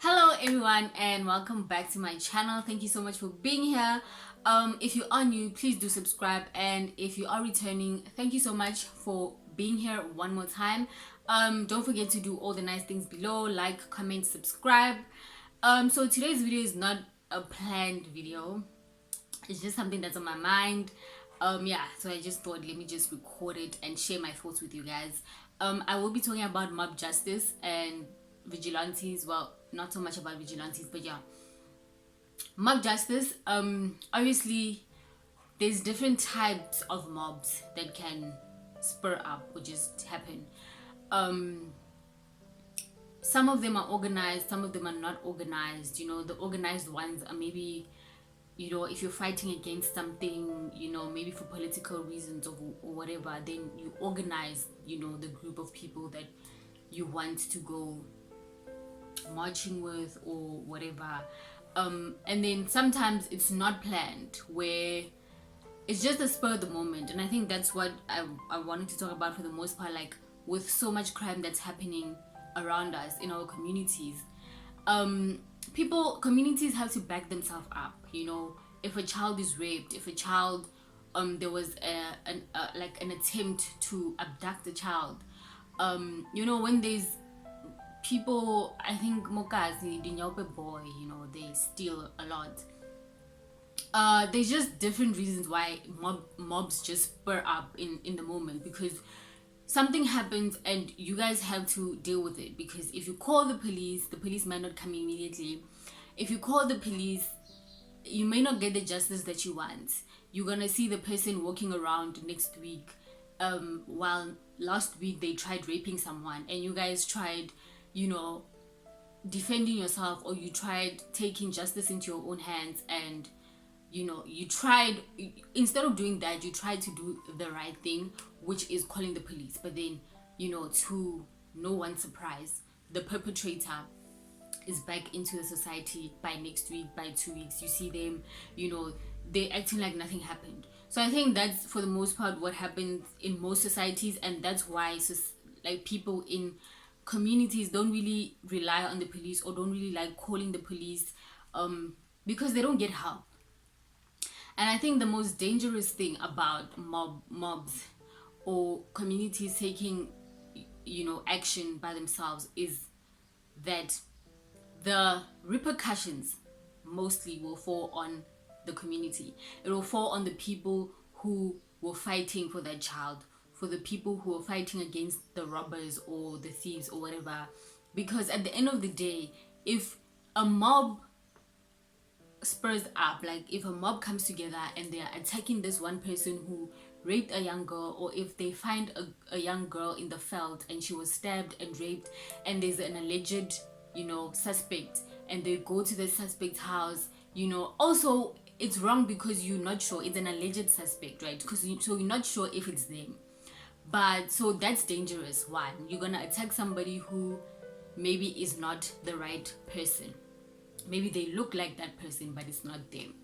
Hello everyone and welcome back to my channel. Thank you so much for being here. If you are new, please do subscribe, and if you are returning, thank you so much for being here one more time. Don't forget to do all the nice things below, like, comment, subscribe. So today's video is not a planned video. It's just something that's on my mind. Yeah, so I just thought, let me just record it and share my thoughts with you guys. I will be talking about Mobjustice and Vigilantes. Well, not so much about Vigilantes, but yeah, Mobjustice. Obviously there's different types of mobs that can spur up or just happen. Some of them are organized, some of them are not organized. The organized ones are maybe, if you're fighting against something, maybe for political reasons or whatever, then you organize, the group of people that you want to go marching with or whatever. And then sometimes it's not planned, where it's just a spur of the moment. And I think that's what I wanted to talk about for the most part. Like, with so much crime that's happening around us in our communities, communities have to back themselves up. If a child is raped, if a child there was an attempt to abduct a child, when there's people, I think mokazi dinyope boy, they steal a lot. There's just different reasons why mobs just spur up in the moment, because something happens and you guys have to deal with it. Because if you call the police might not come immediately. If you call the police, you may not get the justice that you want. You're gonna see the person walking around next week, while last week they tried raping someone, and you guys tried, defending yourself, or you tried taking justice into your own hands, and you tried, instead of doing that, you tried to do the right thing, which is calling the police. But then, to no one's surprise, the perpetrator is back into the society by next week, by 2 weeks. You see them, they're acting like nothing happened. So I think that's, for the most part, what happens in most societies, and that's why people in communities don't really rely on the police, or don't really like calling the police, because they don't get help. And I think the most dangerous thing about mobs or communities taking, action by themselves, is that the repercussions mostly will fall on the community. It will fall on the people who were fighting for that child, for the people who are fighting against the robbers or the thieves or whatever. Because at the end of the day, if a mob spurs up, like if a mob comes together and they are attacking this one person who raped a young girl, or if they find a young girl in the field and she was stabbed and raped, and there's an alleged suspect, and they go to the suspect's house, also it's wrong, because you're not sure. It's an alleged suspect, right? So you're not sure if it's them. But so that's dangerous. One, you're gonna attack somebody who maybe is not the right person. Maybe they look like that person, but it's not them.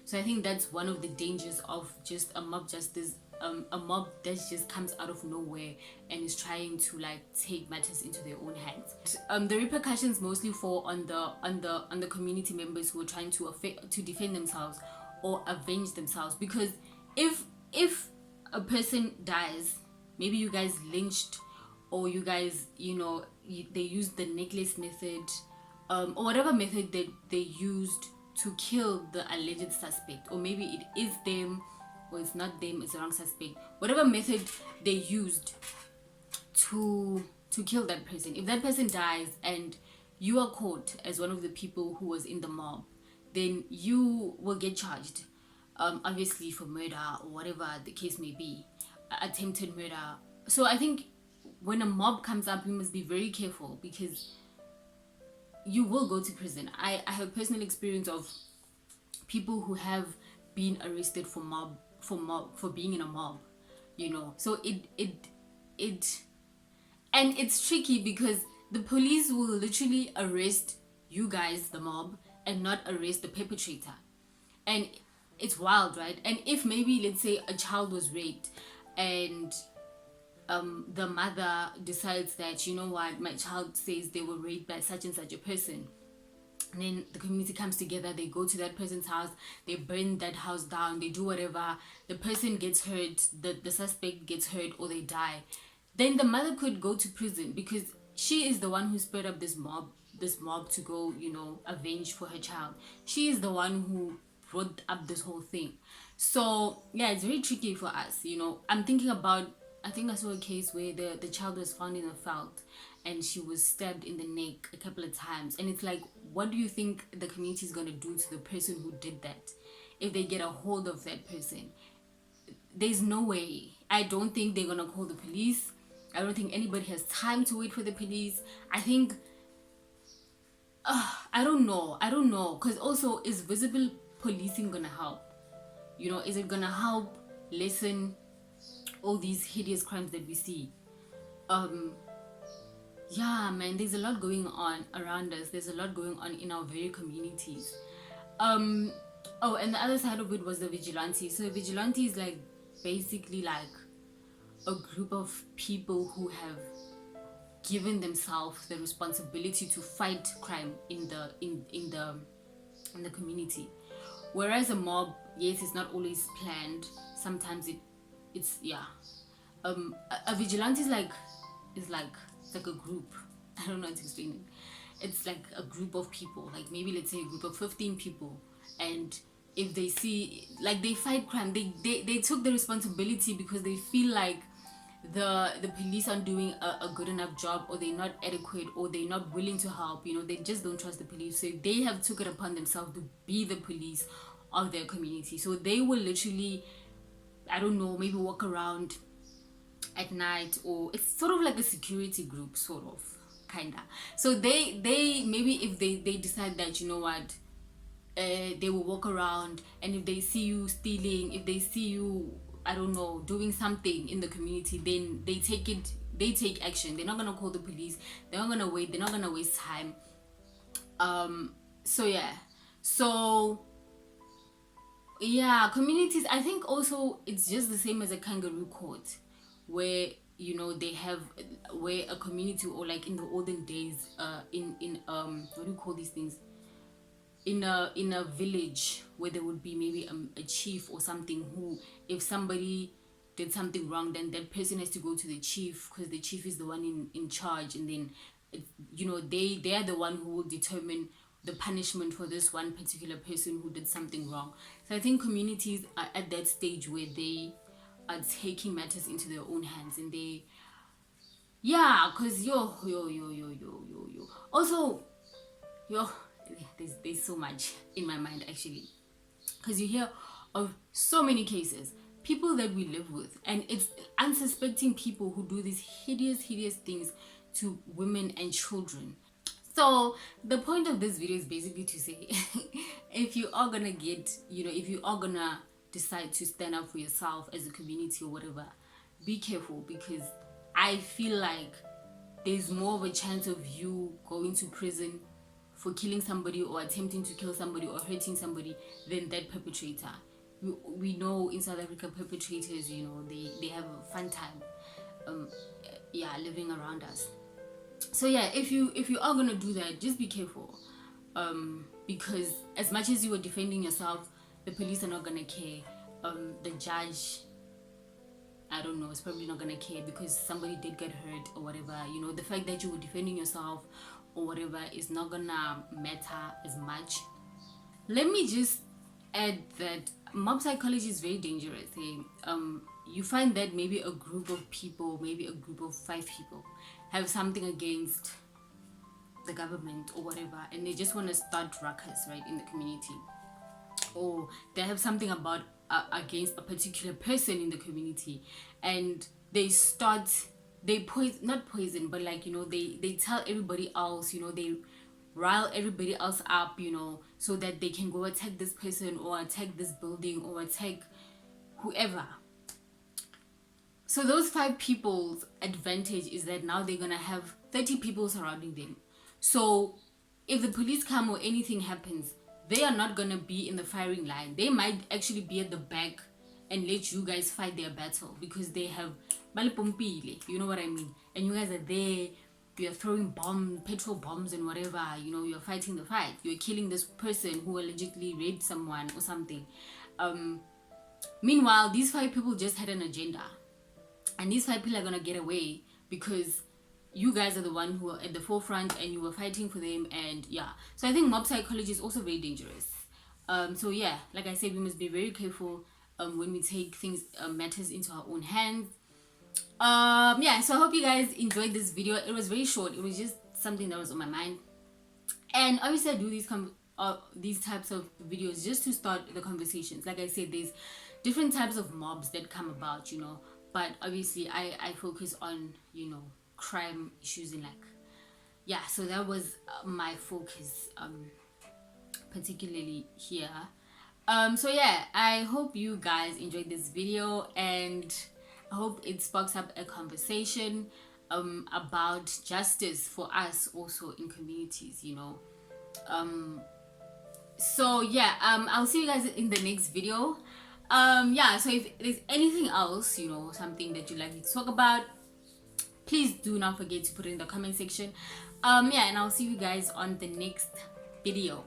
So I think that's one of the dangers of just a mob justice, a mob that just comes out of nowhere and is trying to take matters into their own hands. The repercussions mostly fall on the community members who are trying to defend themselves or avenge themselves. Because if a person dies, maybe you guys lynched, or you guys, they used the necklace method, or whatever method that they used to kill the alleged suspect, or maybe it is them, or it's not them, it's the wrong suspect. Whatever method they used to kill that person, if that person dies and you are caught as one of the people who was in the mob, then you will get charged, obviously for murder or whatever the case may be, attempted murder. So I think when a mob comes up, you must be very careful, because you will go to prison. I have personal experience of people who have been arrested for being in a mob, so and it's tricky, because the police will literally arrest you guys, the mob, and not arrest the perpetrator. And it's wild, right? And if maybe, let's say, a child was raped, and the mother decides that, you know what, my child says they were raped by such and such a person, And then the community comes together, they go to that person's house, they burn that house down, they do whatever, the person gets hurt, the suspect gets hurt, or they die. Then the mother could go to prison because she is the one who spurred up this mob to go, avenge for her child. She is the one who brought up this whole thing. So yeah, it's very tricky for us. I'm thinking about, I think I saw a case where the child was found in a field and she was stabbed in the neck a couple of times. And it's like, what do you think the community is going to do to the person who did that if they get a hold of that person? There's no way. I don't think they're going to call the police. I don't think anybody has time to wait for the police. I think, I don't know. Because also, is visible policing going to help? Is it going to help lessen all these hideous crimes that we see? Yeah, man, there's a lot going on around us. There's a lot going on in our very communities. And the other side of it was the vigilante. So vigilante is like basically like a group of people who have given themselves the responsibility to fight crime in the community. Whereas a mob, yes, it's not always planned. Sometimes it's a vigilante is like a group. I don't know how to explain it. It's like a group of people, like maybe let's say a group of 15 people, and if they see, like, they fight crime, they took the responsibility because they feel like the police aren't doing a good enough job, or they're not adequate, or they're not willing to help. They just don't trust the police, so they have took it upon themselves to be the police of their community. So they will literally, I don't know, maybe walk around at night, or it's sort of like a security group, sort of, kinda. So they maybe if they decide that, they will walk around, and if they see you stealing, if they see you, I don't know, doing something in the community, then they take action. They're not gonna call the police, they're not gonna wait, they're not gonna waste time. Communities, I think also it's just the same as a kangaroo court, where they have, where a community, or like in the olden days, in what do you call these things, in a village, where there would be maybe a chief or something, who, if somebody did something wrong, then that person has to go to the chief, because the chief is the one in charge, and then they are the one who will determine the punishment for this one particular person who did something wrong. So I think communities are at that stage where they are taking matters into their own hands, and they, because also, there's so much in my mind, actually, because you hear of so many cases, people that we live with, and it's unsuspecting people who do these hideous things to women and children. So the point of this video is basically to say, if you are gonna if you are gonna decide to stand up for yourself as a community or whatever, be careful, because I feel like there's more of a chance of you going to prison for killing somebody, or attempting to kill somebody, or hurting somebody, than that perpetrator. We know in South Africa, perpetrators, they have a fun time living around us. So if you are gonna do that, just be careful, because as much as you were defending yourself, the police are not gonna care. The judge, I don't know, is probably not gonna care, because somebody did get hurt or whatever. The fact that you were defending yourself or whatever is not gonna matter as much. Let me just add that mob psychology is very dangerous. You find that maybe a group of people, maybe a group of 5 people, have something against the government or whatever, and they just want to start ruckus, right, in the community, or they have something about against a particular person in the community, and they not poison, but like, they tell everybody else, they rile everybody else up, so that they can go attack this person, or attack this building, or attack whoever. So those 5 people's advantage is that now they're gonna have 30 people surrounding them. So if the police come or anything happens, they are not gonna be in the firing line. They might actually be at the back and let you guys fight their battle, because they have malipompile, you know what I mean? And you guys are there, you're throwing petrol bombs and whatever, you know, you're fighting the fight, you're killing this person who allegedly raped someone or something. Meanwhile, these 5 people just had an agenda, and these 5 people are gonna get away because you guys are the one who are at the forefront and you were fighting for them. And yeah, so I think mob psychology is also very dangerous. So yeah, like I said, we must be very careful when we take things matters into our own hands. Yeah, so I hope you guys enjoyed this video. It was very short, it was just something that was on my mind. And obviously I do these types of videos just to start the conversations. Like I said, there's different types of mobs that come about, you know, but obviously I focus on, you know, crime issues and like, yeah, so that was my focus particularly here. So yeah, I hope you guys enjoyed this video, and I hope it sparks up a conversation about justice for us also in communities, you know. So yeah, I'll see you guys in the next video. Yeah, so if there's anything else, you know, something that you'd like me to talk about, please do not forget to put it in the comment section. Yeah, and I'll see you guys on the next video.